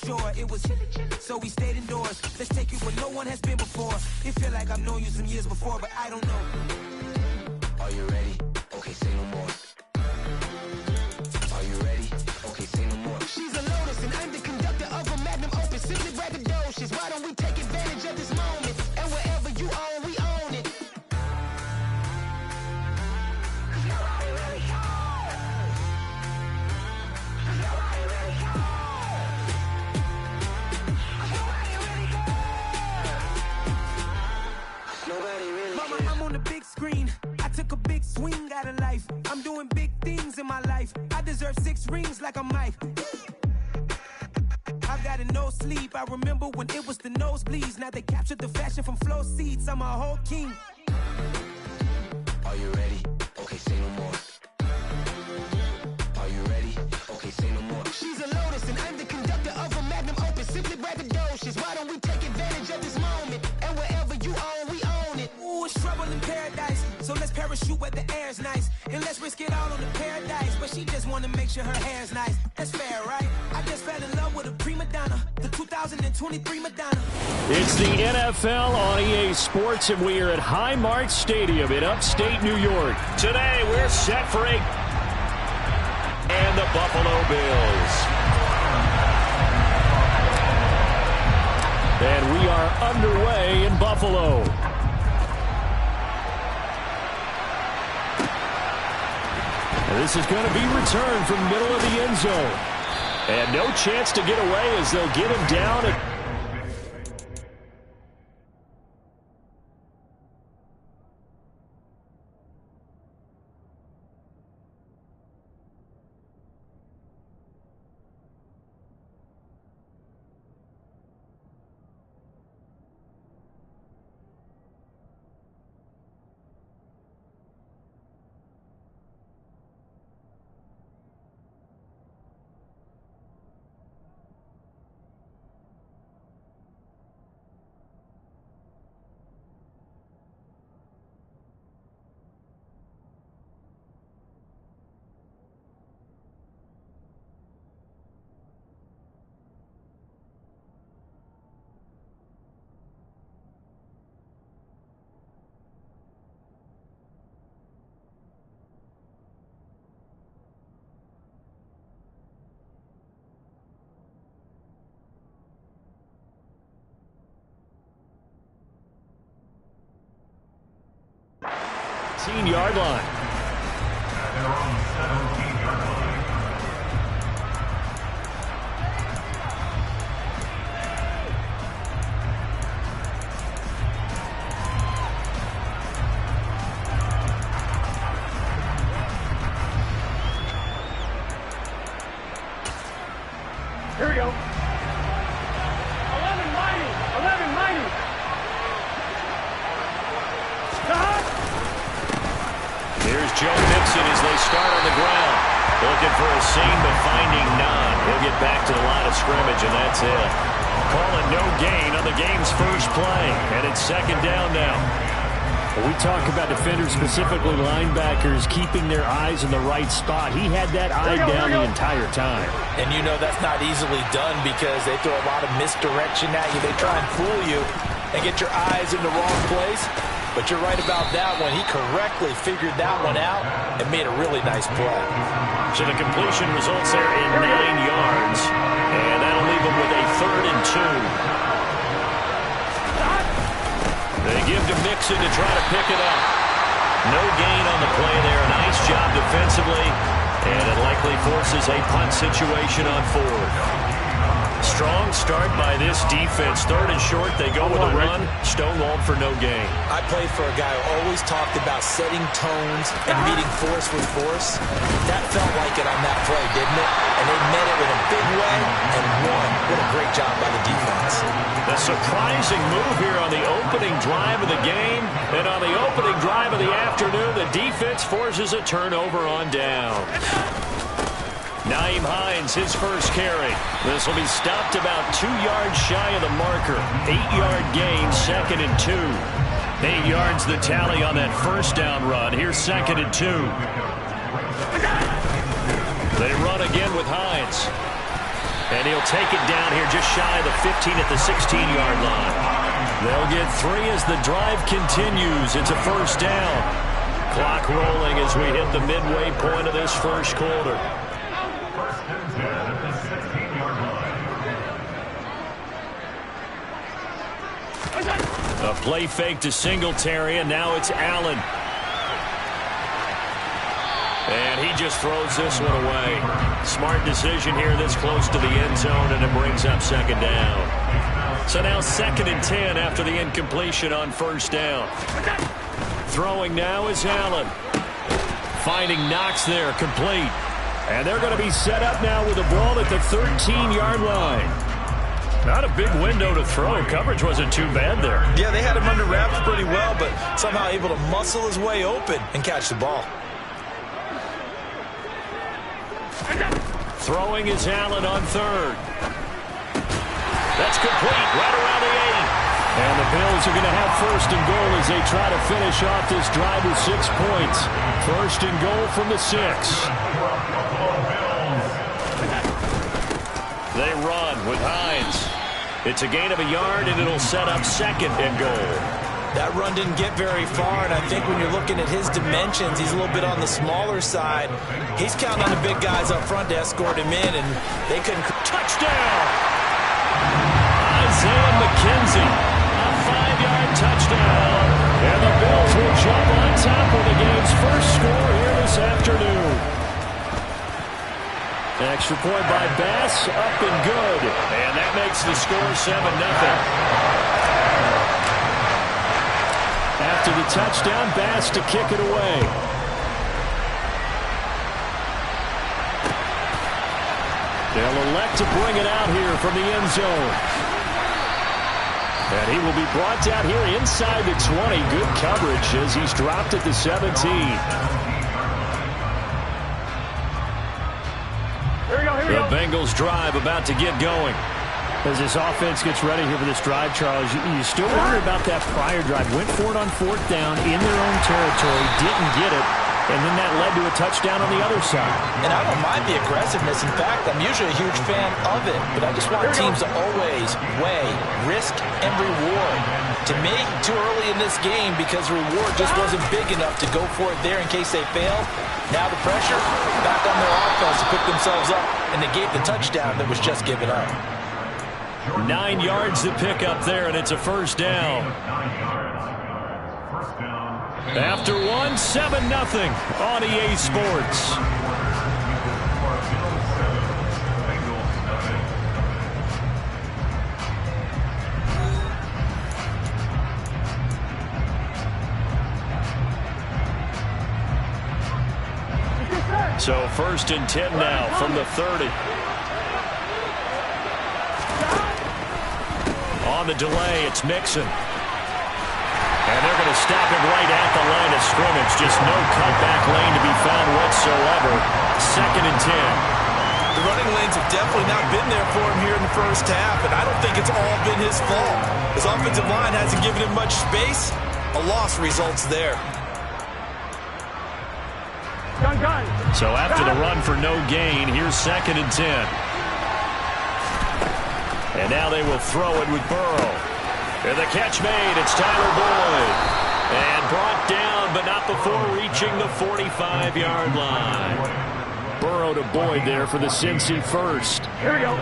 sure it was, so we stayed indoors. Let's take it where no one has been before. It feel like I've known you some years before, but I don't know. Are you ready? Okay, say no more. Are you ready? Okay, say no more. She's a lotus and I'm the conductor of a magnum opus. Simply braggadocious. Why don't we take advantage of this moment? And wherever you own, we own it. Nobody really cares. Nobody really cares. Nobody really cares. Nobody really cares. Mama, I'm on the big screen. I took a big swing out of life. I'm doing big things in my life. I deserve 6 rings like I'm Mike. I've got no sleep. I remember when it was the nosebleeds. Now they captured the fashion from flow seats. I'm a whole king. Are you ready? Okay, say no more. Are you ready? Okay, say no more. She's a lotus and I'm the conductor of a magnum opus. Simply braggadocious. Why don't we take advantage of this moment? And wherever you own, we own it. Ooh, it's trouble in paradise. So let's parachute where the air's nice. And let's risk it all on the paradise. But she just wanna make sure her hair's nice. That's fair, right? I just fell in love with a prima donna. The 2023 Madonna. It's the NFL on EA Sports, and we are at Highmark Stadium in upstate New York. Today, we're set for and the Buffalo Bills. And we are underway in Buffalo. And this is going to be returned from middle of the end zone. And no chance to get away as they'll get him down. Yard line. Here we go. 11 mighty. 11 mighty. Here's Joe Mixon as they start on the ground. Looking for a seam, but finding none. He'll get back to the line of scrimmage, and that's it. Calling no gain on the game's first play, and it's second down now. Well, we talk about defenders, specifically linebackers, keeping their eyes in the right spot. He had that eye down the entire time. And you know that's not easily done because they throw a lot of misdirection at you. They try and fool you and get your eyes in the wrong place. But you're right about that one. He correctly figured that one out and made a really nice play. So the completion results there in 9 yards. And that'll leave him with a 3rd and 2. They give to Mixon to try to pick it up. No gain on the play there. Nice job defensively. And it likely forces a punt situation on 4th. Strong start by this defense. 3rd and short, they go with a run. Stonewalled for no gain. I played for a guy who always talked about setting tones and meeting force with force. That felt like it on that play, didn't it? And they met it in a big way and won. What a great job by the defense. A surprising move here on the opening drive of the game. And on the opening drive of the afternoon, the defense forces a turnover on down. Nyheim Hines, his first carry. This will be stopped about 2 yards shy of the marker. 8-yard gain, 2nd and 2. 8 yards the tally on that first down run. Here's 2nd and 2. They run again with Hines. And he'll take it down here just shy of the 15 at the 16-yard line. They'll get 3 as the drive continues. It's a first down. Clock rolling as we hit the midway point of this first quarter. A play fake to Singletary, and now it's Allen. And he just throws this one away. Smart decision here this close to the end zone, and it brings up second down. So now 2nd and 10 after the incompletion on first down. Throwing now is Allen. Finding Knox there, complete. And they're going to be set up now with the ball at the 13-yard line. Not a big window to throw. Coverage wasn't too bad there. Yeah, they had him under wraps pretty well, but somehow able to muscle his way open and catch the ball. Throwing is Allen on 3rd. That's complete, right around the 8. And the Bills are going to have 1st and goal as they try to finish off this drive with 6 points. 1st and goal from the 6. They run with Hines. It's a gain of a yard, and it'll set up 2nd and goal. That run didn't get very far, and I think when you're looking at his dimensions, he's a little bit on the smaller side. He's counting on the big guys up front to escort him in, and they couldn't. Touchdown! Isaiah McKenzie, a 5-yard touchdown. And the Bills will jump on top with the game's first score here this afternoon. Extra point by Bass, up and good. And that makes the score 7-0. After the touchdown, Bass to kick it away. They'll elect to bring it out here from the end zone. And he will be brought down here inside the 20. Good coverage as he's dropped at the 17. The Bengals drive about to get going. As this offense gets ready here for this drive, Charles, you still wonder about that prior drive. Went for it on 4th down in their own territory, didn't get it, and then that led to a touchdown on the other side. And I don't mind the aggressiveness. In fact, I'm usually a huge fan of it, but I just want teams to always weigh risk and reward. To me, too early in this game because the reward just wasn't big enough to go for it there in case they fail. Now the pressure back on their offense to pick themselves up and negate the touchdown that was just given up. 9 yards to pick up there, and it's a first down. After 1, 7-0 on EA Sports. So 1st and 10 now from the 30. On the delay, it's Mixon. And they're going to stop him right at the line of scrimmage. Just no cutback lane to be found whatsoever. 2nd and 10. The running lanes have definitely not been there for him here in the first half, and I don't think it's all been his fault. His offensive line hasn't given him much space. A loss results there. So after the run for no gain, here's 2nd and 10. And now they will throw it with Burrow. And the catch made, it's Tyler Boyd. And brought down, but not before reaching the 45-yard line. Burrow to Boyd there for the Cincy first. Here we go.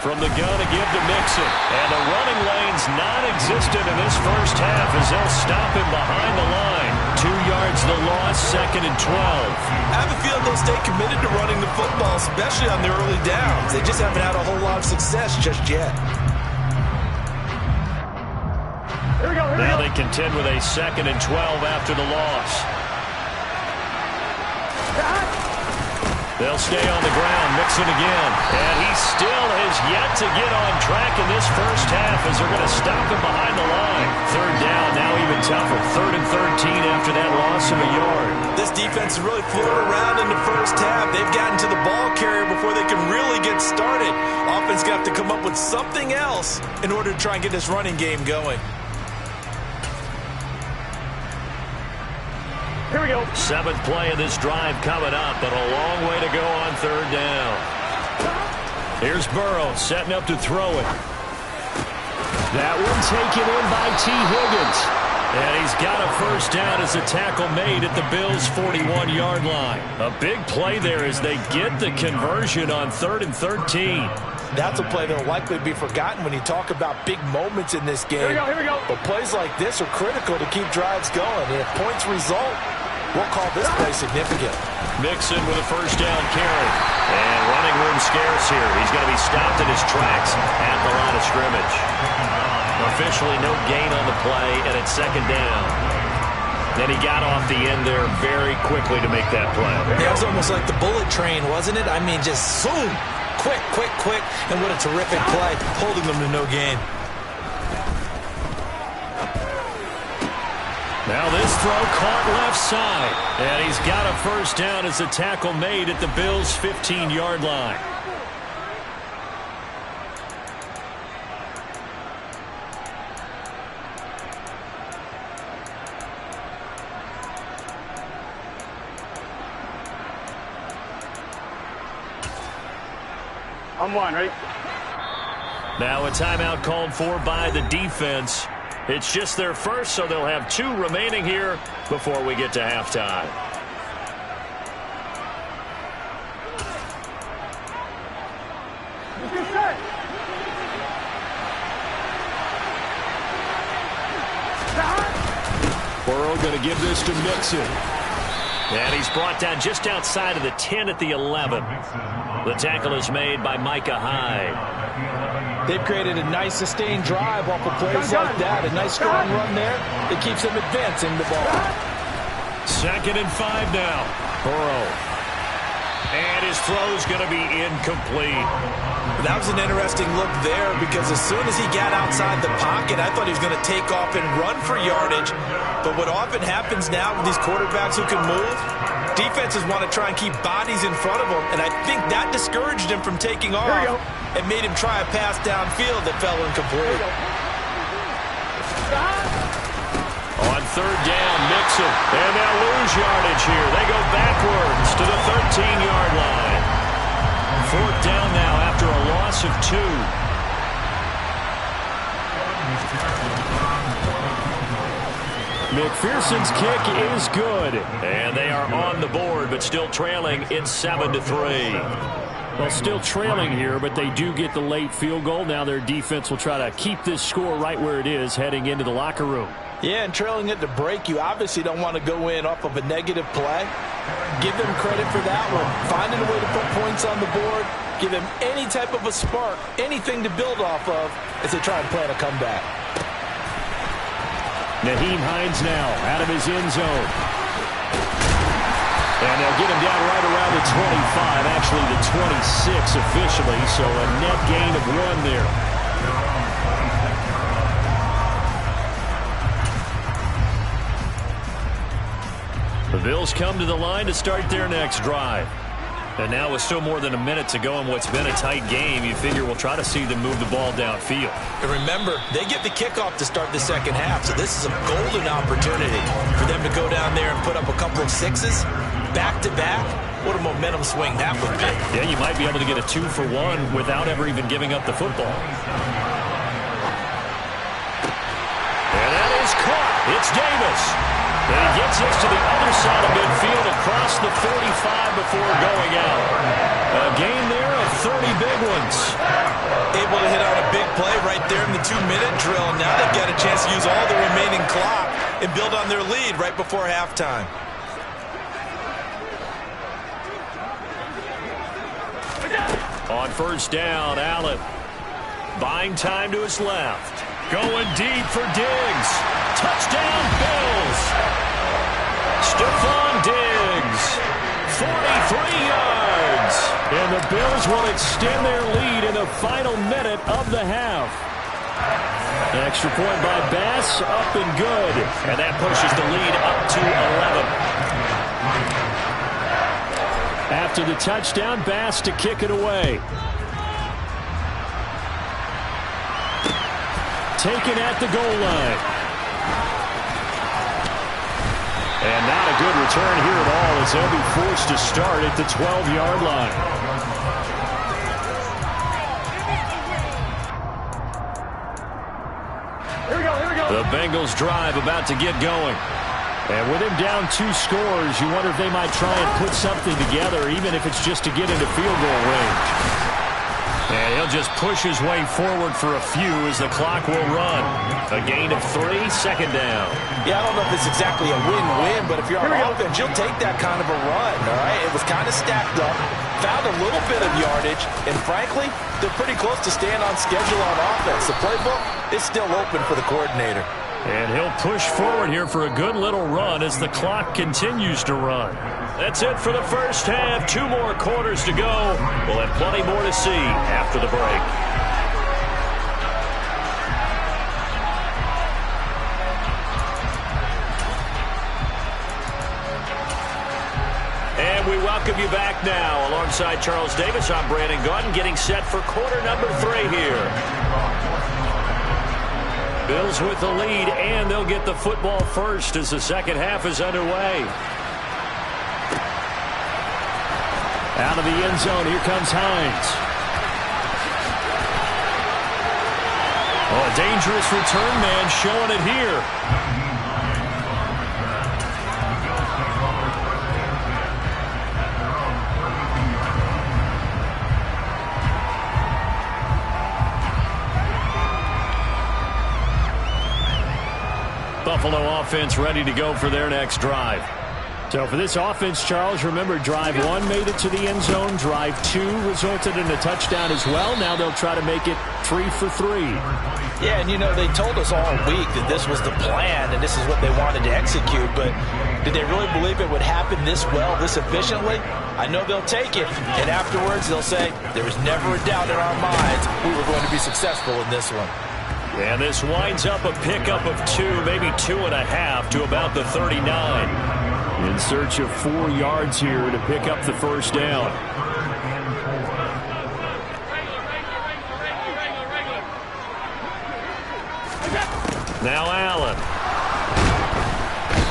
From the gun to give to Mixon. And the running lane's non-existent in this first half as they'll stop him behind the line. 2 yards the loss, 2nd and 12. I have a feeling they'll stay committed to running the football, especially on the early downs. They just haven't had a whole lot of success just yet. Here we go. Now they contend with a 2nd and 12 after the loss. They'll stay on the ground, Mixon again. And he still has yet to get on track in this first half as they're going to stop him behind the line. 3rd down, now even tougher. 3rd and 13 after that loss of a yard. This defense is really floating around in the first half. They've gotten to the ball carrier before they can really get started. Offense going to have to come up with something else in order to try and get this running game going. Here we go. Seventh play of this drive coming up, but a long way to go on third down. Here's Burrow setting up to throw it. That one taken in by T. Higgins. And he's got a first down as a tackle made at the Bills' 41-yard line. A big play there as they get the conversion on 3rd and 13. That's a play that will likely be forgotten when you talk about big moments in this game. Here we go. But plays like this are critical to keep drives going. And if points result, we'll call this play significant. Mixon with a first down carry. And running room scarce here. He's going to be stopped in his tracks at the line of scrimmage. Officially no gain on the play, and it's second down. Then he got off the end there very quickly to make that play. It was almost like the bullet train, wasn't it? I mean, just zoom. Quick, quick, quick. And what a terrific play, holding them to no gain. Now this throw caught left side. And he's got a first down as a tackle made at the Bills' 15-yard line. I'm one, right? Now a timeout called for by the defense. It's just their first, so they'll have 2 remaining here before we get to halftime. Burrow going to give this to Mixon. And he's brought down just outside of the 10 at the 11. The tackle is made by Micah Hyde. They've created a nice sustained drive off of plays like that. A nice strong run there. It keeps them advancing the ball. 2nd and 5 now. Burrow. And his throw's going to be incomplete. That was an interesting look there because as soon as he got outside the pocket, I thought he was going to take off and run for yardage. But what often happens now with these quarterbacks who can move, defenses want to try and keep bodies in front of them, and I think that discouraged him from taking off and made him try a pass downfield that fell incomplete. On 3rd down, Mixon. And they'll lose yardage here. They go backwards to the 13-yard line. 4th down now after a loss of 2. McPherson's kick is good. And they are on the board, but still trailing. It's 7-3. Well, still trailing here, but they do get the late field goal. Now their defense will try to keep this score right where it is heading into the locker room. Yeah, and trailing it to break, you obviously don't want to go in off of a negative play. Give them credit for that one. Finding a way to put points on the board. Give them any type of a spark, anything to build off of as they try and plan a comeback. Nyheim Hines now out of his end zone. And they'll get him down right around the 25, actually the 26 officially, so a net gain of 1 there. The Bills come to the line to start their next drive. And now with still more than a minute to go in what's been a tight game, you figure we'll try to see them move the ball downfield. And remember, they get the kickoff to start the second half, so this is a golden opportunity for them to go down there and put up a couple of 6s back-to-back. What a momentum swing that would be. Yeah, you might be able to get a 2-for-1 without ever even giving up the football. And that is caught. It's Davis. And he gets this to the other side of midfield across the 45 before going out. A gain there of 30 big ones. Able to hit on a big play right there in the 2-minute drill. Now they've got a chance to use all the remaining clock and build on their lead right before halftime. On 1st down, Allen buying time to his left. Going deep for Diggs. Touchdown, Bills. Stephon Diggs, 43 yards. And the Bills will extend their lead in the final minute of the half. An extra point by Bass, up and good. And that pushes the lead up to 11. After the touchdown, Bass to kick it away. Taken at the goal line. And not a good return here at all as they'll be forced to start at the 12-yard line. Here we go. The Bengals drive about to get going. And with him down 2 scores, you wonder if they might try and put something together, even if it's just to get into field goal range. And he'll just push his way forward for a few as the clock will run. A gain of 3, second down. Yeah, I don't know if it's exactly a win-win, but if you're on offense, you'll take that kind of a run, all right? It was kind of stacked up, found a little bit of yardage, and frankly, they're pretty close to staying on schedule on offense. The playbook is still open for the coordinator. And he'll push forward here for a good little run as the clock continues to run. That's it for the first half. 2 more quarters to go. We'll have plenty more to see after the break. And we welcome you back now. Alongside Charles Davis, I'm Brandon Gaudin, getting set for quarter number 3 here. Bills with the lead, and they'll get the football first as the second half is underway. Out of the end zone, here comes Hines. Oh, a dangerous return man showing it here. Buffalo offense ready to go for their next drive. So for this offense, Charles, remember drive 1 made it to the end zone. Drive 2 resulted in a touchdown as well. Now they'll try to make it 3 for 3. Yeah, and you know, they told us all week that this was the plan and this is what they wanted to execute, but did they really believe it would happen this well, this efficiently? I know they'll take it, and afterwards they'll say, there was never a doubt in our minds we were going to be successful in this one. And this winds up a pickup of 2, maybe 2.5 to about the 39. In search of 4 yards here to pick up the first down. Now Allen.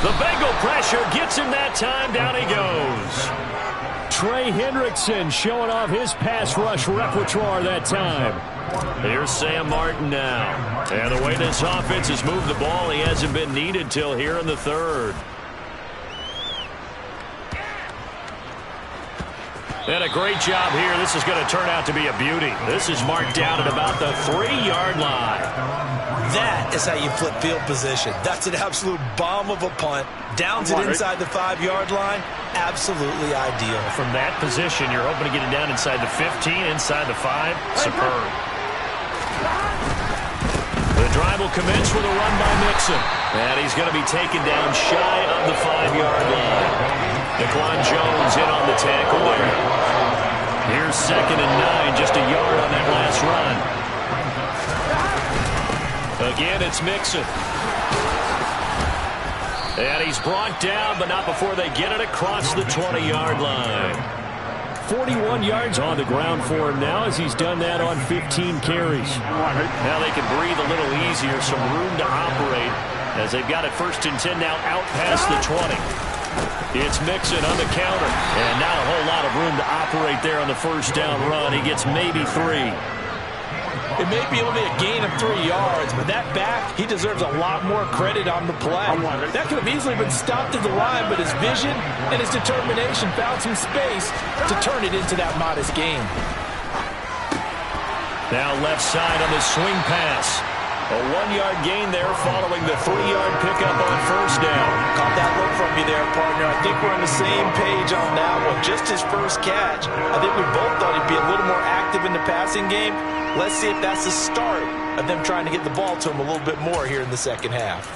The Bengal pressure gets him that time. Down he goes. Trey Hendrickson showing off his pass rush repertoire that time. Here's Sam Martin now. And the way this offense has moved the ball, he hasn't been needed till here in the 3rd. And a great job here. This is going to turn out to be a beauty. This is marked down at about the 3-yard line. That is how you flip field position. That's an absolute bomb of a punt. Downs it inside the 5-yard line. Absolutely ideal. From that position, you're hoping to get it down inside the 15, inside the 5. Superb. The drive will commence with a run by Mixon. And he's going to be taken down shy of the 5-yard line. Daquan Jones in on the tackle there. Here's 2nd and 9, just a yard on that last run. Again, it's Mixon. And he's brought down, but not before they get it across the 20-yard line. 41 yards on the ground for him now as he's done that on 15 carries. Now they can breathe a little easier, some room to operate as they've got it 1st and 10 now out past the 20. It's Mixon on the counter, and not a whole lot of room to operate there on the first down run. He gets maybe 3. It may be only a gain of 3 yards, but that back, he deserves a lot more credit on the play. That could have easily been stopped at the line, but his vision and his determination found some space to turn it into that modest gain. Now left side on the swing pass. A 1-yard gain there following the 3-yard pickup on first down. Caught that look from you there, partner. I think we're on the same page on that one. Just his first catch. I think we both thought he'd be a little more active in the passing game. Let's see if that's the start of them trying to get the ball to him a little bit more here in the second half.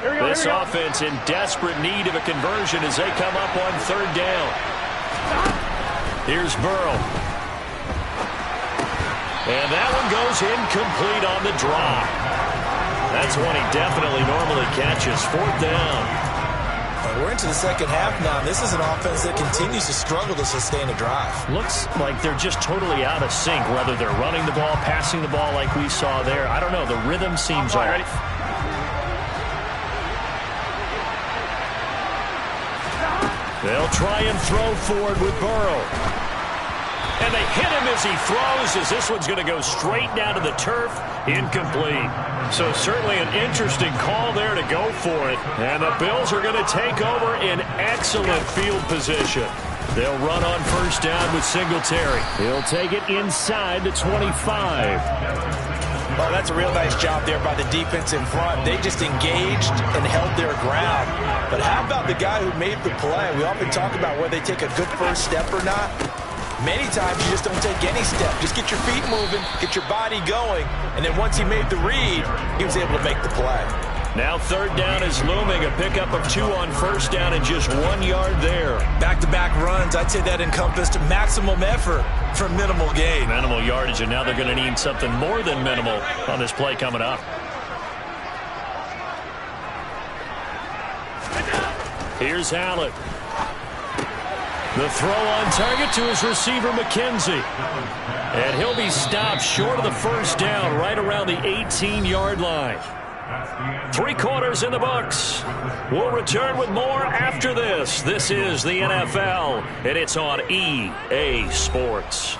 This offense in desperate need of a conversion as they come up on 3rd down. Here's Burrow. And that one goes incomplete on the drop. That's one he definitely normally catches. 4th down. We're into the second half now, and this is an offense that continues to struggle to sustain a drive. Looks like they're just totally out of sync, whether they're running the ball, passing the ball like we saw there. I don't know. The rhythm seems off. Ready? They'll try and throw forward with Burrow. And they hit him as he throws, as this one's going to go straight down to the turf. Incomplete. So certainly an interesting call there to go for it. And the Bills are going to take over in excellent field position. They'll run on first down with Singletary. He'll take it inside the 25. Oh, that's a real nice job there by the defense in front. They just engaged and held their ground. But how about the guy who made the play? We often talk about whether they take a good first step or not. Many times you just don't take any step. Just get your feet moving, get your body going, and then once he made the read, he was able to make the play. Now third down is looming. A pickup of 2 on first down and just 1 yard there. Back-to-back runs, I'd say that encompassed maximum effort for minimal gain. Minimal yardage, and now they're going to need something more than minimal on this play coming up. Here's Allen. The throw on target to his receiver, McKenzie. And he'll be stopped short of the first down, right around the 18-yard line. 3 quarters in the books. We'll return with more after this. This is the NFL, and it's on EA Sports.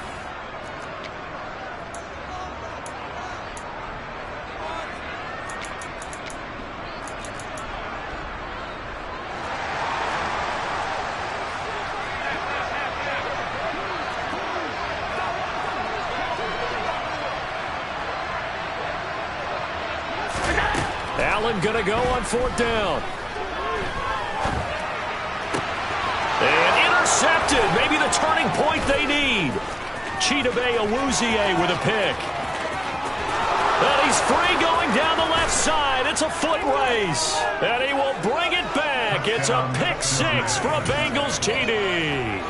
Allen going to go on fourth down. And intercepted. Maybe the turning point they need. Chidobe Awuzie with a pick. And he's free going down the left side. It's a foot race. And he will bring it back. It's a pick 6 for a Bengals TD.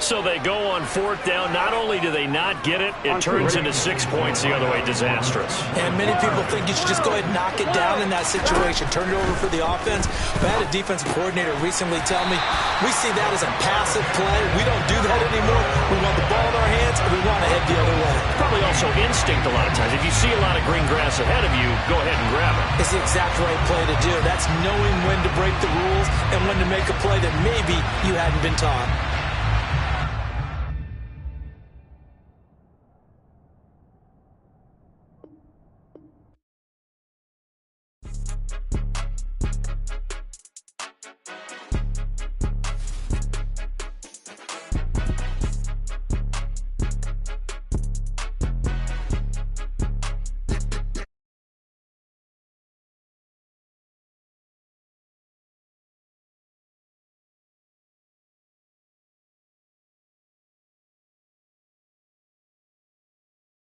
So they go on fourth down. Not only do they not get it, it turns into 6 points the other way. Disastrous. And many people think you should just go ahead and knock it down in that situation. Turn it over for the offense. But I had a defensive coordinator recently tell me, we see that as a passive play. We don't do that anymore. We want the ball in our hands, and we want to head the other way. Probably also instinct a lot of times. If you see a lot of green grass ahead of you, go ahead and grab it. It's the exact right play to do. That's knowing when to break the rules and when to make a play that maybe you hadn't been taught.